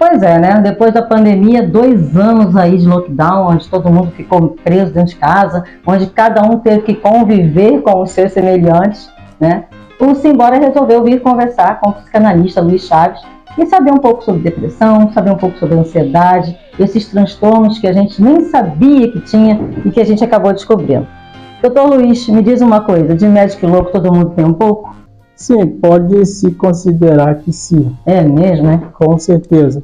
Pois é, né? Depois da pandemia, 2 anos aí de lockdown, onde todo mundo ficou preso dentro de casa, onde cada um teve que conviver com os seus semelhantes, né? O Simbora resolveu vir conversar com o psicanalista Luiz Chaves e saber um pouco sobre depressão, saber um pouco sobre ansiedade, esses transtornos que a gente nem sabia que tinha e que a gente acabou descobrindo. Doutor Luiz, me diz uma coisa, de médico louco todo mundo tem um pouco? Sim, pode se considerar que sim. É mesmo, né? Com certeza.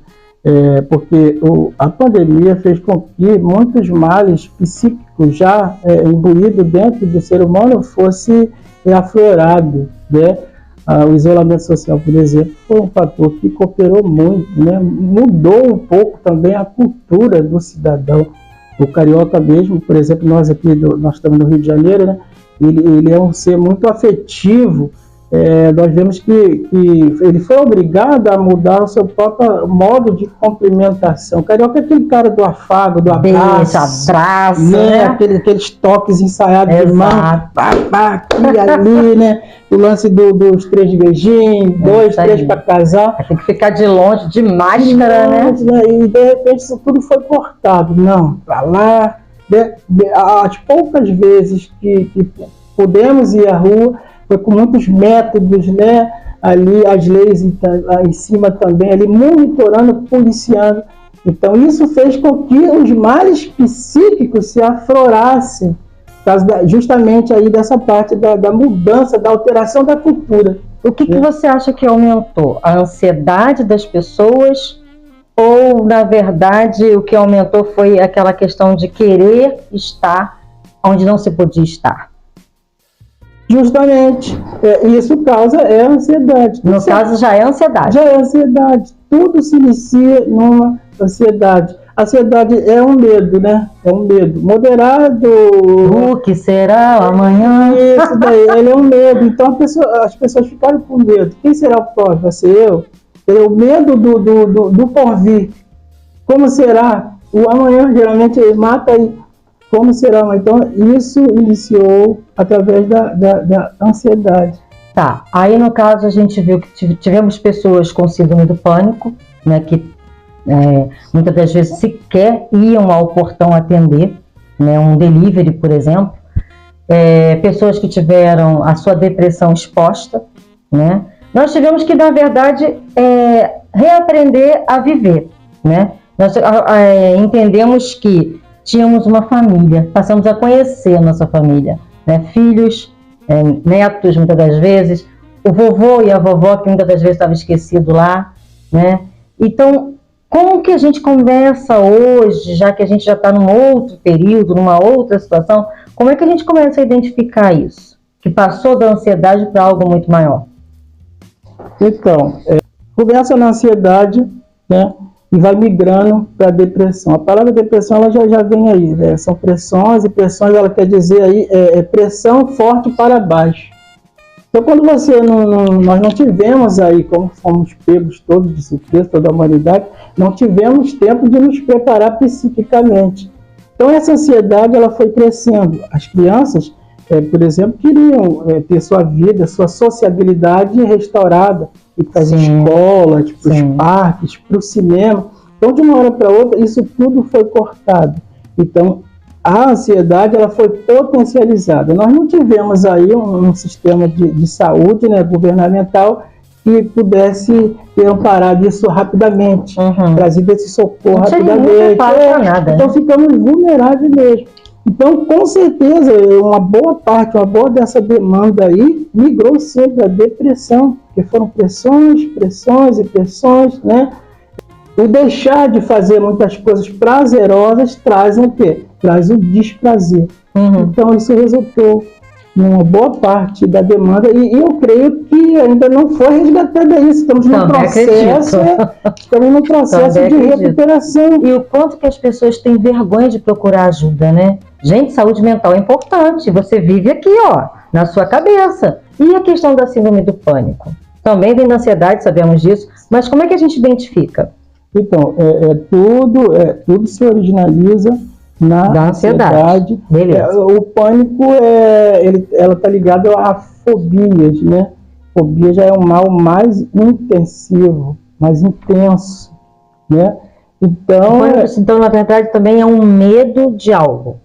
Porque a pandemia fez com que muitos males psíquicos já imbuídos dentro do ser humano fosse aflorado, né? O isolamento social, por exemplo, foi um fator que cooperou muito, né? Mudou um pouco também a cultura do cidadão. O carioca mesmo, por exemplo, nós estamos no Rio de Janeiro, né? Ele é um ser muito afetivo. Nós vemos que ele foi obrigado a mudar o seu próprio modo de cumprimentação. O carioca é aquele cara do afago, do abraço, né? Aqueles toques ensaiados de mão, aqui e ali, né? O lance dos 3 beijinhos, 2, 3 para casar. Tem que ficar de longe, de máscara, né? E de repente isso tudo foi cortado. Não, para lá. As poucas vezes que pudemos ir à rua, foi com muitos métodos, né? Ali as leis em cima também, ali monitorando, policiando. Então isso fez com que os males psíquicos se aflorassem, justamente aí dessa parte da mudança, da alteração da cultura. O que você acha que aumentou? A ansiedade das pessoas ou, na verdade, o que aumentou foi aquela questão de querer estar onde não se podia estar? Justamente, isso causa a ansiedade. No caso, já é ansiedade. Já é ansiedade. Tudo se inicia numa ansiedade. A ansiedade é um medo, né? É um medo moderado. O que será amanhã? Isso daí, ele é um medo. Então as pessoas ficaram com medo. Quem será o próximo? Vai ser eu? O medo do porvir. Como será? O amanhã geralmente mata aí. Como será? Então, isso iniciou através da ansiedade. Tá, aí no caso a gente viu que tivemos pessoas com síndrome do pânico, né, que muitas das vezes sequer iam ao portão atender, né, um delivery, por exemplo. Pessoas que tiveram a sua depressão exposta, né. Nós tivemos que, na verdade, reaprender a viver, né. Nós entendemos que tínhamos uma família, passamos a conhecer a nossa família, né? Filhos, netos, muitas das vezes, o vovô e a vovó, que muitas das vezes estava esquecido lá, né? Então, como que a gente começa hoje, já que a gente já está num outro período, numa outra situação, como é que a gente começa a identificar isso? Que passou da ansiedade para algo muito maior? Então, começa na ansiedade, né? E vai migrando para a depressão. A palavra depressão ela já vem aí, né? São pressões, e pressões ela quer dizer aí pressão forte para baixo. Então, quando nós não tivemos aí, como fomos pegos todos de surpresa, toda a humanidade, não tivemos tempo de nos preparar psiquicamente. Então, essa ansiedade ela foi crescendo. As crianças, por exemplo, queriam ter sua vida, sua sociabilidade restaurada, ir para as escolas, para os parques, para o cinema. Então, de uma hora para outra, isso tudo foi cortado. Então, a ansiedade ela foi potencializada. Nós não tivemos aí um sistema de saúde, né, governamental que pudesse ter amparado isso rapidamente, trazido esse socorro rapidamente. Então, ficamos vulneráveis mesmo. Então, com certeza, uma boa parte, uma boa dessa demanda aí migrou sim para a depressão, porque foram pressões, né? E deixar de fazer muitas coisas prazerosas trazem o quê? Traz o desprazer. Então, isso resultou numa boa parte da demanda e eu creio que ainda não foi resgatada isso. Estamos no processo de recuperação. E o quanto que as pessoas têm vergonha de procurar ajuda, né? Gente, saúde mental é importante. Você vive aqui, ó, na sua cabeça. E a questão da síndrome do pânico? Também vem da ansiedade, sabemos disso. Mas como é que a gente identifica? Então, tudo se originaliza na ansiedade. O pânico, ela está ligada a fobias, né? Fobia já é um mal mais intensivo, mais intenso. né? Então, Então, na verdade, também é um medo de algo.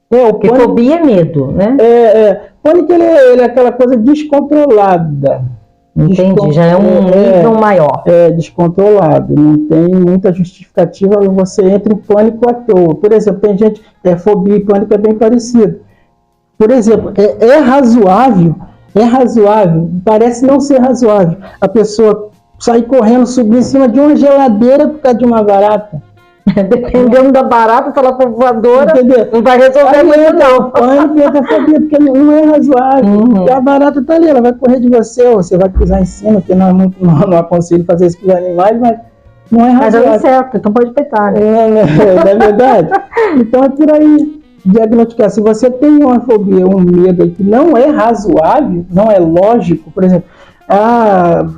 Porque fobia é medo, né? Pânico ele é aquela coisa descontrolada. Entendi, já é um nível maior. É descontrolado, não tem muita justificativa, você entra em pânico à toa. Por exemplo, tem gente, fobia e pânico é bem parecido. Por exemplo, é razoável, parece não ser razoável, a pessoa sair correndo, subir em cima de uma geladeira por causa de uma barata. Dependendo da barata, se ela for voadora, não vai resolver muito não. Pânico entra fobia, porque não é razoável. Porque a barata está ali, ela vai correr de você, ou você vai pisar em cima, que não aconselho fazer isso com os animais, mas não é razoável. Mas é certo, então pode peitar, né? Não é verdade? Então é por aí. Diagnosticar, se você tem uma fobia, um medo aí que não é razoável, não é lógico, por exemplo,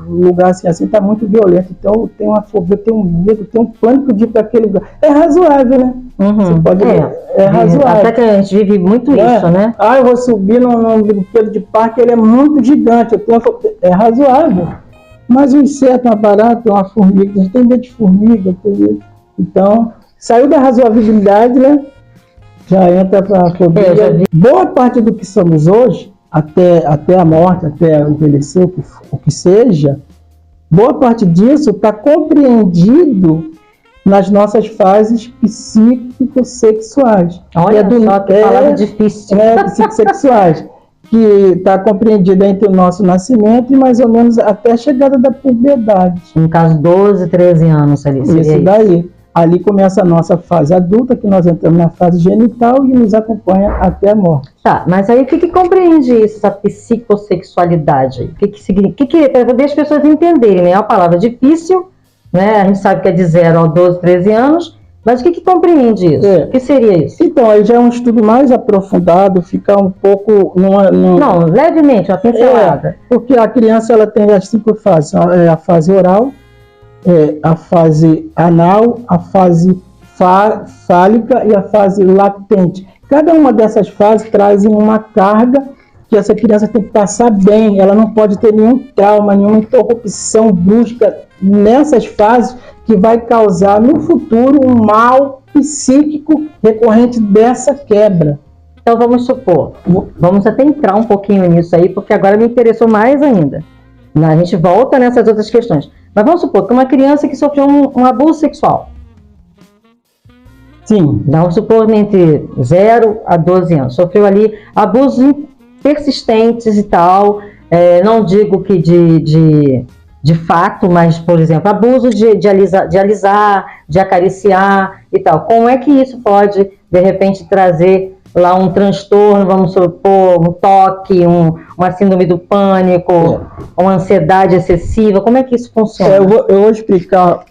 lugar assim está muito violento, então eu tenho uma fobia, eu tenho um medo, eu tenho um pânico de ir para aquele lugar. É razoável, né? Você pode é razoável. Até que a gente vive muito isso, né? Eu vou subir num brinquedo de parque, ele é muito gigante, eu tenho é razoável. Mas um inseto, uma barata, uma formiga, a gente tem medo de formiga, então, saiu da razoabilidade, né? Já entra para a fobia. Boa parte do que somos hoje, até a morte, até envelhecer, o que seja, boa parte disso está compreendido nas nossas fases psíquico-sexuais. Olha só que palavra difícil. Psíquico-sexuais, que está compreendida entre o nosso nascimento e mais ou menos até a chegada da puberdade. No caso, 12, 13 anos ali. Isso daí. Ali começa a nossa fase adulta, que nós entramos na fase genital e nos acompanha até a morte. Tá, mas aí o que compreende isso, essa psicossexualidade? O que significa? Para poder as pessoas entenderem, né? É uma palavra difícil, né? A gente sabe que é de 0 a 12, 13 anos, mas o que compreende isso? O que seria isso? Então, aí já é um estudo mais aprofundado, ficar um pouco... Não, levemente, uma pincelada. Porque a criança ela tem as 5 fases, a fase oral, a fase anal, a fase fálica e a fase lactente. Cada uma dessas fases traz uma carga que essa criança tem que passar bem, ela não pode ter nenhum trauma, nenhuma interrupção brusca nessas fases que vai causar no futuro um mal psíquico recorrente dessa quebra. Então vamos supor, vamos até entrar um pouquinho nisso aí, porque agora me interessou mais ainda. A gente volta nessas outras questões. Mas vamos supor que uma criança que sofreu um abuso sexual. Sim. Vamos supor entre 0 a 12 anos. Sofreu ali abusos persistentes e tal. Não digo que de fato, mas, por exemplo, abuso de alisar, de acariciar e tal. Como é que isso pode, de repente, trazer lá um transtorno, vamos supor, um toque, uma síndrome do pânico, uma ansiedade excessiva? Como é que isso funciona? Eu vou explicar,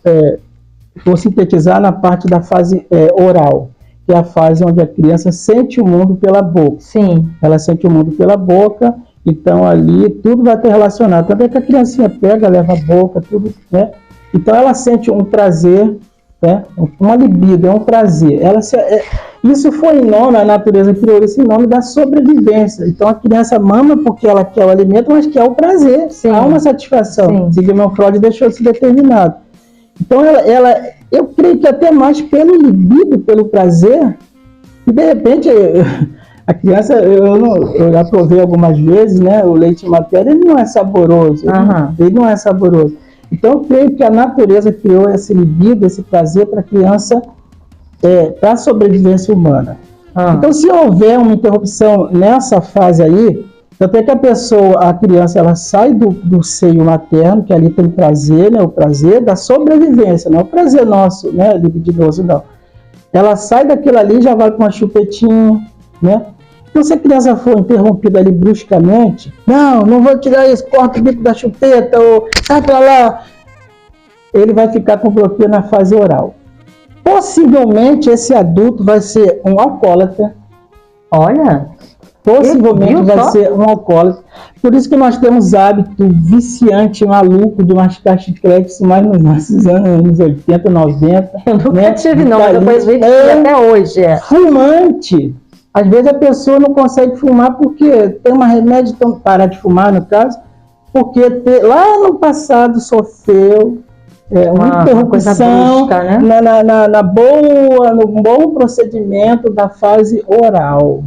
vou sintetizar na parte da fase oral, que é a fase onde a criança sente o mundo pela boca. Sim. Ela sente o mundo pela boca, então ali tudo vai ter relacionado. Também que a criancinha pega, leva a boca, tudo, né? Então ela sente um prazer, né? Uma libido, é um prazer. Isso foi em nome, a natureza criou isso em nome da sobrevivência. Então a criança mama porque ela quer o alimento, mas quer o prazer. Sim. Há uma satisfação. Sigmund Freud deixou isso determinado. Então eu creio que até mais pelo libido, pelo prazer, e de repente a criança, eu já provei algumas vezes, né? O leite materno, ele não é saboroso. Ele não é saboroso. Então eu creio que a natureza criou esse libido, esse prazer para a criança, para a sobrevivência humana. Então, se houver uma interrupção nessa fase aí, até que a criança, ela sai do seio materno, que ali tem prazer, né? O prazer da sobrevivência, não é o prazer nosso, né? Libidinoso, não. Ela sai daquilo ali e já vai com uma chupetinha, né? Então, se a criança for interrompida ali bruscamente, não vou tirar isso, corta o bico da chupeta, ou sai pra lá, ele vai ficar com bloqueio na fase oral. Possivelmente esse adulto vai ser um alcoólatra. Olha, possivelmente vai ser um alcoólatra. Por isso que nós temos hábito viciante, maluco, de mastigar chiclete, isso mais nos nossos anos 80, 90. Eu nunca tive, não, mas depois vi até hoje. Fumante. Às vezes a pessoa não consegue fumar porque tem um remédio, então parar de fumar, no caso, porque lá no passado sofreu uma coisa interrupção brusca, né? no bom procedimento da fase oral.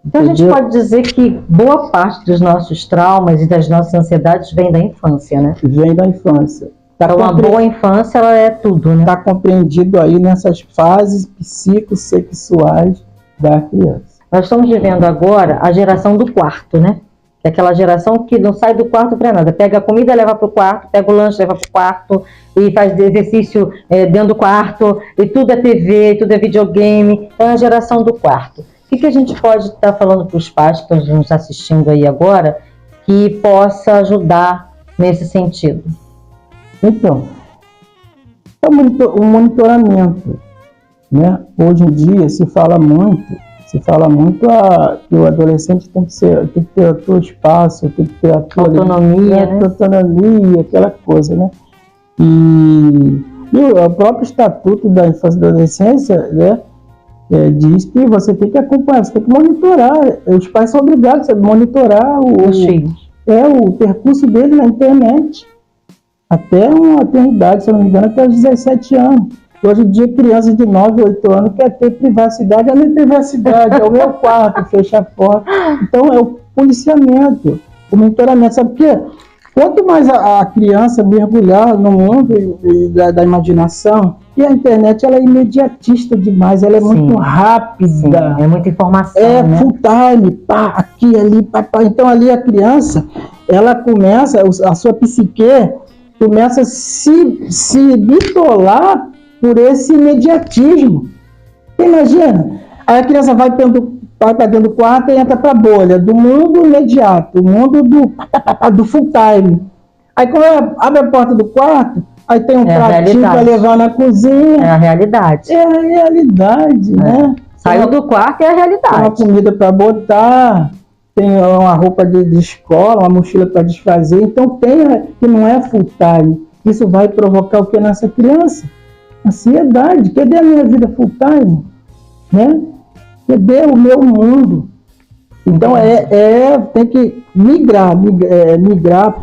Então a gente pode dizer que boa parte dos nossos traumas e das nossas ansiedades vem da infância, né? Vem da infância. Então uma boa infância, ela é tudo, né? Está compreendido aí nessas fases psicossexuais da criança. Nós estamos vivendo agora a geração do quarto, né? É aquela geração que não sai do quarto para nada. Pega a comida, leva para o quarto, pega o lanche, leva para o quarto, e faz exercício dentro do quarto, e tudo é TV, tudo é videogame. É a geração do quarto. O que a gente pode estar falando para os pais que estão nos assistindo aí agora, que possa ajudar nesse sentido? Então, é o monitoramento, né? Hoje em dia se fala muito que o adolescente tem que ter o seu espaço, tem que ter a autonomia, né? Autonomia, aquela coisa, né? E o próprio Estatuto da Infância e da Adolescência, né, diz que você tem que acompanhar, você tem que monitorar. Os pais são obrigados a monitorar os filhos. O percurso dele na internet. Até uma eternidade, se eu não me engano, até os 17 anos. Hoje em dia, crianças de 9, 8 anos quer ter privacidade. A minha privacidade é o meu quarto, fecha a porta. Então, é o policiamento, o monitoramento. Sabe por quê? Quanto mais a criança mergulhar no mundo da imaginação, e a internet ela é imediatista demais, ela é muito rápida. Sim, é muita informação, né? Full time, pá, aqui, ali, pá, pá. Então, ali a criança, ela começa, a sua psique começa a se bitolar por esse imediatismo. Imagina, aí a criança vai para dentro do quarto e entra para a bolha do mundo imediato, o mundo do full time. Aí quando ela abre a porta do quarto, aí tem um pratinho para levar na cozinha. É a realidade. É a realidade, né? Saiu do quarto, é a realidade. Tem uma comida para botar, tem uma roupa de escola, uma mochila para desfazer. Então tem que não é full time. Isso vai provocar o que nessa criança? Ansiedade. Cadê a minha vida full time? Né? Cadê o meu mundo? Então tem que migrar,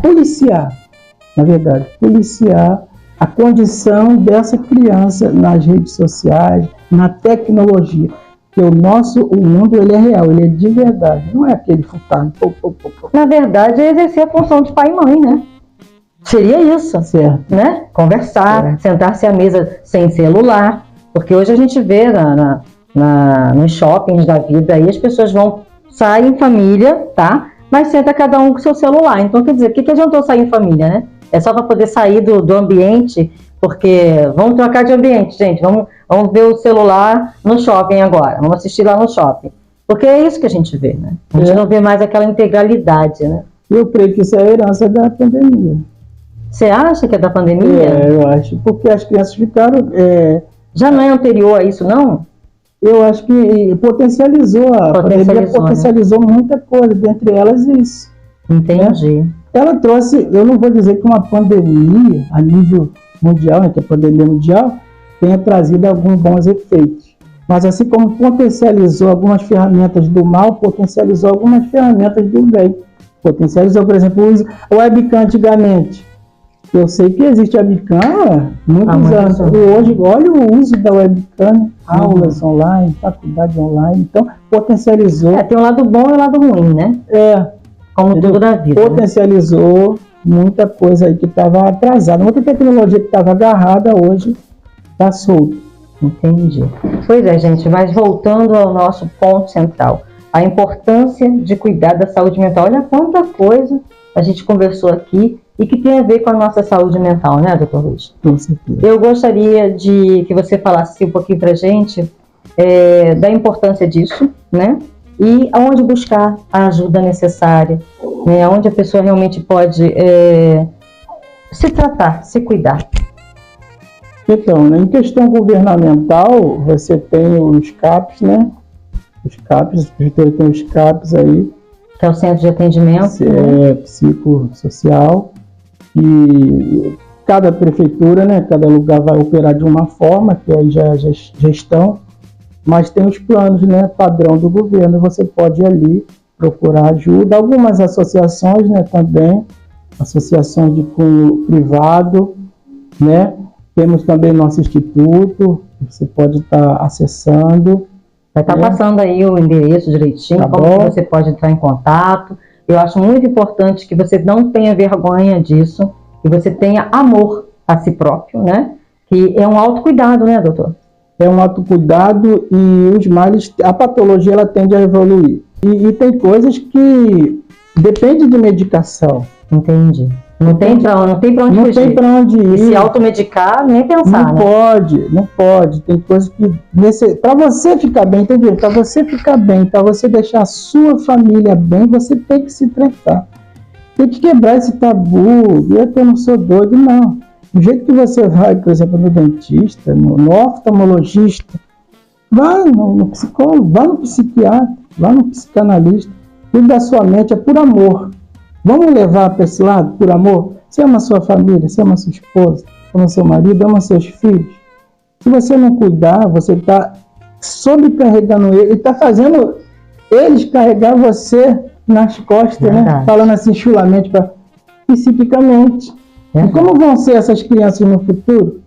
policiar, na verdade, policiar a condição dessa criança nas redes sociais, na tecnologia. Porque o mundo ele é real, ele é de verdade, não é aquele full time. Na verdade, é exercer a função de pai e mãe, né? Seria isso, certo, né? Conversar, sentar-se à mesa sem celular, porque hoje a gente vê nos shoppings da vida, aí as pessoas saem em família, tá? Mas senta cada um com seu celular. Então, quer dizer, o que adiantou sair em família, né? É só para poder sair do ambiente, porque vamos trocar de ambiente, gente. Vamos ver o celular no shopping agora, vamos assistir lá no shopping. Porque é isso que a gente vê, né? A gente não vê mais aquela integralidade, né? Eu creio que isso é a herança da pandemia. Você acha que é da pandemia? Eu acho, porque as crianças ficaram... Já não é anterior a isso, não? Eu acho que potencializou, a pandemia potencializou, né, muita coisa, dentre elas isso. Entendi. Né? Ela trouxe, eu não vou dizer que uma pandemia a nível mundial, né, que a pandemia mundial, tenha trazido alguns bons efeitos. Mas assim como potencializou algumas ferramentas do mal, potencializou algumas ferramentas do bem. Potencializou, por exemplo, o webcam antigamente. Eu sei que existe webcam há muitos anos. Hoje, olha o uso da webcam, aulas online, faculdade online. Então, potencializou. Tem um lado bom e um lado ruim, né? Como tudo na vida. Potencializou muita coisa aí que estava atrasada. Muita tecnologia que estava agarrada hoje está solta. Entendi. Pois é, gente, mas voltando ao nosso ponto central. A importância de cuidar da saúde mental. Olha quanta coisa a gente conversou aqui e que tem a ver com a nossa saúde mental, né, doutor Luiz? Com certeza. Eu gostaria de que você falasse um pouquinho para a gente da importância disso, né? E aonde buscar a ajuda necessária, né? Aonde a pessoa realmente pode se tratar, se cuidar. Então, né, em questão governamental, você tem os CAPs, né? Os CAPs, tem os CAPs aí. Que é o Centro de Atendimento Psicossocial. E cada prefeitura, né, cada lugar vai operar de uma forma, que aí já é gestão, mas tem os planos, né, padrão do governo, você pode ir ali procurar ajuda. Algumas associações, né, também, associações de cunho privado, né? Temos também nosso instituto, você pode estar acessando. Vai estar passando aí o endereço direitinho, Tá como bom. que você pode entrar em contato. Eu acho muito importante que você não tenha vergonha disso, que você tenha amor a si próprio, né? Que é um autocuidado, né, doutor? É um autocuidado e os males, a patologia ela tende a evoluir. E tem coisas que depende de medicação. Entendi. Não tem pra onde Não fugir. tem para onde ir. E se automedicar, nem pensar, Não né? pode, não pode. Tem coisas que para você ficar bem, entendeu? Para você ficar bem, para você deixar a sua família bem, você tem que se tratar. Tem que quebrar esse tabu. Eu não sou doido, não. Do jeito que você vai, por exemplo, no dentista, no oftalmologista, vá no psicólogo, vá no psiquiatra, vá no psicanalista. Cuide da sua mente, é por amor. Vamos levar para esse lado, por amor? Você ama a sua família, você ama a sua esposa, ama seu marido, ama seus filhos. Se você não cuidar, você está sobrecarregando ele, e está fazendo eles carregar você nas costas, né? Falando assim, chulamente, psiquicamente. E como vão ser essas crianças no futuro?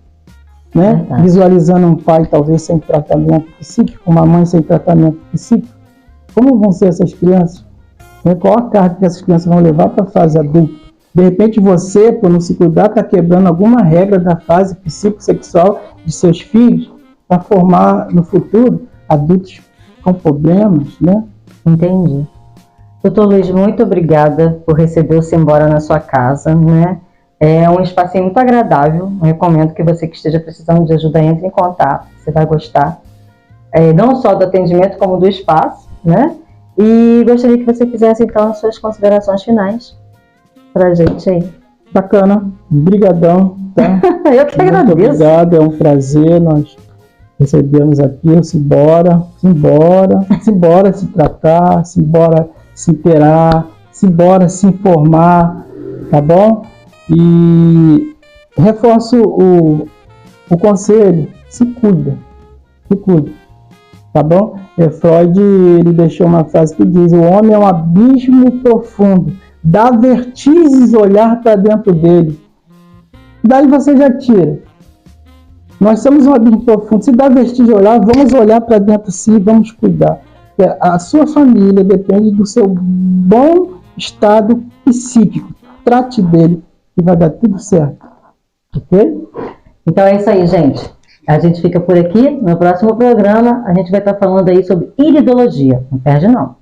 Né? Visualizando um pai talvez sem tratamento psíquico, uma mãe sem tratamento psíquico. Como vão ser essas crianças? Qual a carga que essas crianças vão levar para a fase adulta? De repente você, por não se cuidar, está quebrando alguma regra da fase psicossexual de seus filhos para formar no futuro adultos com problemas, né? Entendi. Doutor Luiz, muito obrigada por receber o Simbora na sua casa, né? É um espacinho muito agradável. Eu recomendo que você que esteja precisando de ajuda entre em contato, você vai gostar. Não só do atendimento, como do espaço, né? E gostaria que você fizesse, então, as suas considerações finais para a gente aí. Bacana. Obrigadão. Tá? Eu que agradeço. Muito obrigado, é um prazer. Nós recebemos aqui o Simbora se tratar, simbora se inteirar, simbora se informar, tá bom? E reforço o conselho, se cuida, tá bom? Freud, ele deixou uma frase que diz: o homem é um abismo profundo, dá vertigens olhar para dentro dele. Daí você já tira. Nós somos um abismo profundo, se dá vertigem olhar, vamos olhar para dentro sim, vamos cuidar. A sua família depende do seu bom estado psíquico. Trate dele e vai dar tudo certo. Ok? Então é isso aí, gente. A gente fica por aqui. No próximo programa, a gente vai estar falando aí sobre iridologia. Não perde, não.